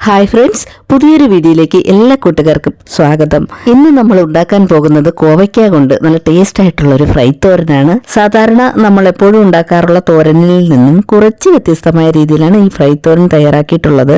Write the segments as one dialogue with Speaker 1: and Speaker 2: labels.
Speaker 1: Hi friends, പുതിയൊരു വീഡിയോയിലേക്ക് എല്ലാ കൂട്ടുകാർക്കും സ്വാഗതം. ഇന്ന് നമ്മൾ ഉണ്ടാക്കാൻ പോകുന്നത് കോവയ്ക്ക കൊണ്ട് നല്ല ടേസ്റ്റ് ആയിട്ടുള്ള ഒരു ഫ്രൈ തോരനാണ്. സാധാരണ നമ്മൾ എപ്പോഴും ഉണ്ടാക്കാറുള്ള തോരനിൽ നിന്നും കുറച്ച് വ്യത്യസ്തമായ രീതിയിലാണ് ഈ ഫ്രൈ തോരൻ തയ്യാറാക്കിയിട്ടുള്ളത്.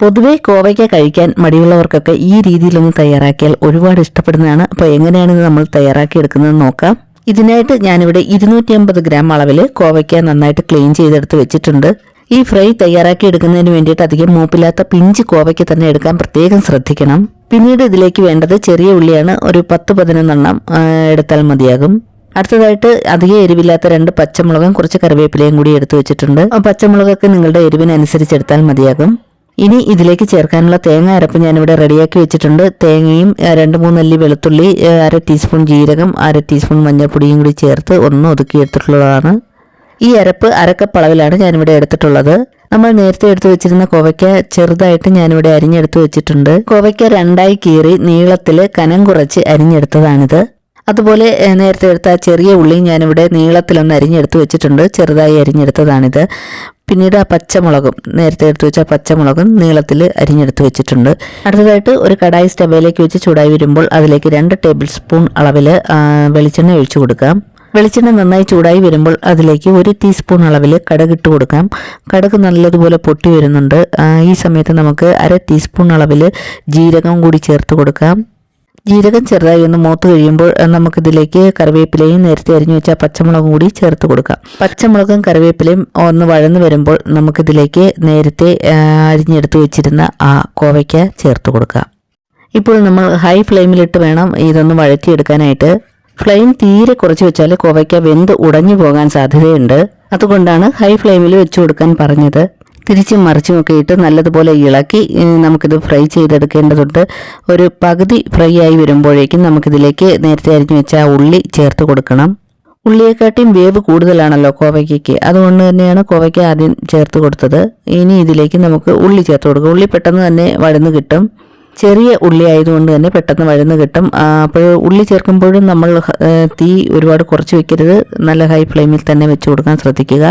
Speaker 1: പൊതുവെ കോവയ്ക്ക കഴിക്കാൻ മടിയുള്ളവർക്കൊക്കെ ഈ രീതിയിലൊന്ന് തയ്യാറാക്കിയാൽ ഒരുപാട് ഇഷ്ടപ്പെടുന്നതാണ്. അപ്പോൾ എങ്ങനെയാണ് നമ്മൾ തയ്യാറാക്കിയെടുക്കുന്നത് നോക്കാം. ഇതിനായിട്ട് ഞാനിവിടെ 250 ഗ്രാം അളവിൽ കോവയ്ക്ക നന്നായിട്ട് ക്ലീൻ ചെയ്തെടുത്ത് വെച്ചിട്ടുണ്ട്. ഈ ഫ്രൈ തയ്യാറാക്കി എടുക്കുന്നതിന് വേണ്ടിയിട്ട് അധികം മൂപ്പില്ലാത്ത പിഞ്ച് കോവയ്ക്ക് തന്നെ എടുക്കാൻ പ്രത്യേകം ശ്രദ്ധിക്കണം. പിന്നീട് ഇതിലേക്ക് വേണ്ടത് ചെറിയ ഉള്ളിയാണ്. ഒരു 10-11 എടുത്താൽ മതിയാകും. അടുത്തതായിട്ട് അധികം എരിവില്ലാത്ത 2 പച്ചമുളകും കുറച്ച് കറിവേപ്പിലയും കൂടി എടുത്തു വെച്ചിട്ടുണ്ട്. പച്ചമുളകൊക്കെ നിങ്ങളുടെ എരിവിനനുസരിച്ച് എടുത്താൽ മതിയാകും. ഇനി ഇതിലേക്ക് ചേർക്കാനുള്ള തേങ്ങ അരപ്പ് ഞാനിവിടെ റെഡിയാക്കി വെച്ചിട്ടുണ്ട്. തേങ്ങയും 2-3 അല്ലി വെളുത്തുള്ളി, 1/2 ടീസ്പൂൺ ജീരകം, 1/2 ടീസ്പൂൺ മഞ്ഞൾപ്പൊടിയും കൂടി ചേർത്ത് ഒന്ന് ഒതുക്കിയെടുത്തിട്ടുള്ളതാണ്. ഈ അരപ്പ് അരക്കപ്പ് അളവിലാണ് ഞാനിവിടെ എടുത്തിട്ടുള്ളത്. നമ്മൾ നേരത്തെ എടുത്തു വെച്ചിരുന്ന കോവയ്ക്ക ചെറുതായിട്ട് ഞാനിവിടെ അരിഞ്ഞെടുത്ത് വെച്ചിട്ടുണ്ട്. കോവയ്ക്ക 2ആയി കീറി നീളത്തിൽ കനം കുറച്ച് അരിഞ്ഞെടുത്തതാണിത്. അതുപോലെ നേരത്തെ എടുത്ത ചെറിയ ഉള്ളി ഞാനിവിടെ നീളത്തിലൊന്ന് അരിഞ്ഞെടുത്ത് വെച്ചിട്ടുണ്ട്. ചെറുതായി അരിഞ്ഞെടുത്തതാണിത്. പിന്നീട് ആ പച്ചമുളകും നേരത്തെ എടുത്തു വെച്ച പച്ചമുളകും നീളത്തിൽ അരിഞ്ഞെടുത്ത് വെച്ചിട്ടുണ്ട്. അടുത്തതായിട്ട് ഒരു കടായി സ്റ്റവിലേക്ക് വെച്ച് ചൂടായി വരുമ്പോൾ അതിലേക്ക് 2 ടേബിൾ സ്പൂൺ അളവിൽ വെളിച്ചെണ്ണ ഒഴിച്ചു കൊടുക്കാം. വെളിച്ചെണ്ണ നന്നായി ചൂടായി വരുമ്പോൾ അതിലേക്ക് 1 ടീസ്പൂൺ അളവിൽ കടുക് ഇട്ട് കൊടുക്കാം. കടുക് നല്ലതുപോലെ പൊട്ടി വരുന്നുണ്ട്. ഈ സമയത്ത് നമുക്ക് 1/2 ടീസ്പൂൺ അളവിൽ ജീരകം കൂടി ചേർത്ത് കൊടുക്കാം. ജീരകം ചെറുതായി ഒന്ന് മൂത്ത് കഴിയുമ്പോൾ നമുക്കിതിലേക്ക് കറിവേപ്പിലയും നേരത്തെ അരിഞ്ഞു വെച്ച പച്ചമുളകും കൂടി ചേർത്ത് കൊടുക്കാം. പച്ചമുളകും കറിവേപ്പിലയും ഒന്ന് വഴന്നു വരുമ്പോൾ നമുക്കിതിലേക്ക് നേരത്തെ അരിഞ്ഞെടുത്ത് വെച്ചിരുന്ന ആ കോവയ്ക്ക ചേർത്ത് കൊടുക്കാം. ഇപ്പോൾ നമ്മൾ ഹൈ ഫ്ലെയിമിലിട്ട് വേണം ഇതൊന്ന് വഴറ്റിയെടുക്കാനായിട്ട്. ഫ്ലെയിം തീരെ കുറച്ച് വെച്ചാൽ കോവയ്ക്ക വെന്ത് ഉടഞ്ഞു പോകാൻ സാധ്യതയുണ്ട്. അതുകൊണ്ടാണ് ഹൈ ഫ്ലെയിമിൽ വെച്ചു കൊടുക്കാൻ പറഞ്ഞത്. തിരിച്ചും മറിച്ചുമൊക്കെ ഇട്ട് നല്ലതുപോലെ ഇളക്കി നമുക്കിത് ഫ്രൈ ചെയ്തെടുക്കേണ്ടതുണ്ട്. ഒരു പകുതി ഫ്രൈ ആയി വരുമ്പോഴേക്കും നമുക്കിതിലേക്ക് നേരത്തെ അരിഞ്ഞു വെച്ച ഉള്ളി ചേർത്ത് കൊടുക്കണം. ഉള്ളിയെക്കാട്ടിയും വേവ് കൂടുതലാണല്ലോ കോവയ്ക്കയ്ക്ക്, അതുകൊണ്ട് തന്നെയാണ് കോവയ്ക്ക ആദ്യം ചേർത്ത് കൊടുത്തത്. ഇനി ഇതിലേക്ക് നമുക്ക് ഉള്ളി ചേർത്ത് കൊടുക്കുക. ഉള്ളി പെട്ടെന്ന് തന്നെ വഴന്ന് കിട്ടും. ചെറിയ ഉള്ളി ആയതുകൊണ്ട് തന്നെ പെട്ടെന്ന് വഴന്ന് കിട്ടും. അപ്പോൾ ഉള്ളി ചേർക്കുമ്പോഴും നമ്മൾ തീ ഒരുപാട് കുറച്ച് വെക്കരുത്. നല്ല ഹൈ ഫ്ലെയിമിൽ തന്നെ വെച്ച് കൊടുക്കാൻ ശ്രദ്ധിക്കുക.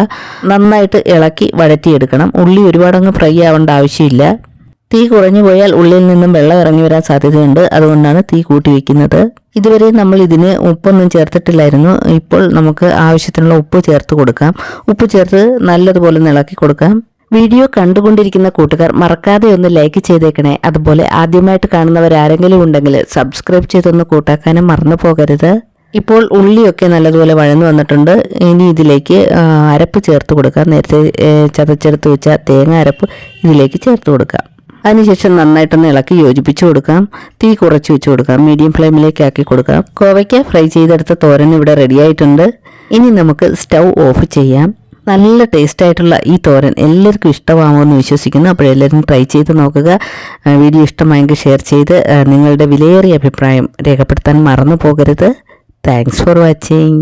Speaker 1: നന്നായിട്ട് ഇളക്കി വഴറ്റിയെടുക്കണം. ഉള്ളി ഒരുപാടങ്ങ് ഫ്രൈ ആവേണ്ട ആവശ്യമില്ല. തീ കുറഞ്ഞു പോയാൽ ഉള്ളിൽ നിന്നും വെള്ളം ഇറങ്ങി വരാൻ സാധ്യതയുണ്ട്. അതുകൊണ്ടാണ് തീ കൂട്ടി വെക്കുന്നത്. ഇതുവരെ നമ്മൾ ഇതിന് ഉപ്പൊന്നും ചേർത്തിട്ടില്ലായിരുന്നു. ഇപ്പോൾ നമുക്ക് ആവശ്യത്തിനുള്ള ഉപ്പ് ചേർത്ത് കൊടുക്കാം. ഉപ്പ് ചേർത്ത് നല്ലതുപോലെ ഇളക്കി കൊടുക്കാം. വീഡിയോ കണ്ടുകൊണ്ടിരിക്കുന്ന കൂട്ടുകാർ മറക്കാതെ ഒന്ന് ലൈക്ക് ചെയ്തേക്കണേ. അതുപോലെ ആദ്യമായിട്ട് കാണുന്നവരാരെങ്കിലും ഉണ്ടെങ്കിൽ സബ്സ്ക്രൈബ് ചെയ്തൊന്ന് കൂട്ടാക്കാനും മറന്നു പോകരുത്. ഇപ്പോൾ ഉള്ളിയൊക്കെ നല്ലതുപോലെ വഴന്നു വന്നിട്ടുണ്ട്. ഇനി ഇതിലേക്ക് അരപ്പ് ചേർത്ത് കൊടുക്കാം. നേരത്തെ ചതച്ചെടുത്ത് വെച്ച തേങ്ങ അരപ്പ് ഇതിലേക്ക് ചേർത്ത് കൊടുക്കാം. അതിനുശേഷം നന്നായിട്ടൊന്ന് ഇളക്കി യോജിപ്പിച്ചു കൊടുക്കാം. തീ കുറച്ച് വെച്ച് കൊടുക്കാം. മീഡിയം ഫ്ലെയിമിലേക്ക് ആക്കി കൊടുക്കാം. കോവയ്ക്ക ഫ്രൈ ചെയ്തെടുത്ത തോരൻ ഇവിടെ റെഡിയായിട്ടുണ്ട്. ഇനി നമുക്ക് സ്റ്റൗ ഓഫ് ചെയ്യാം. നല്ല ടേസ്റ്റ് ആയിട്ടുള്ള ഈ തോരൻ എല്ലാവർക്കും ഇഷ്ടമാകുമെന്ന് വിശ്വസിക്കുന്നു. അപ്പോൾ എല്ലാവരും ട്രൈ ചെയ്ത് നോക്കുക. വീഡിയോ ഇഷ്ടമായെങ്കിൽ ഷെയർ ചെയ്ത് നിങ്ങളുടെ വിലയേറിയ അഭിപ്രായം രേഖപ്പെടുത്താൻ മറന്നു പോകരുത്. Thanks for watching.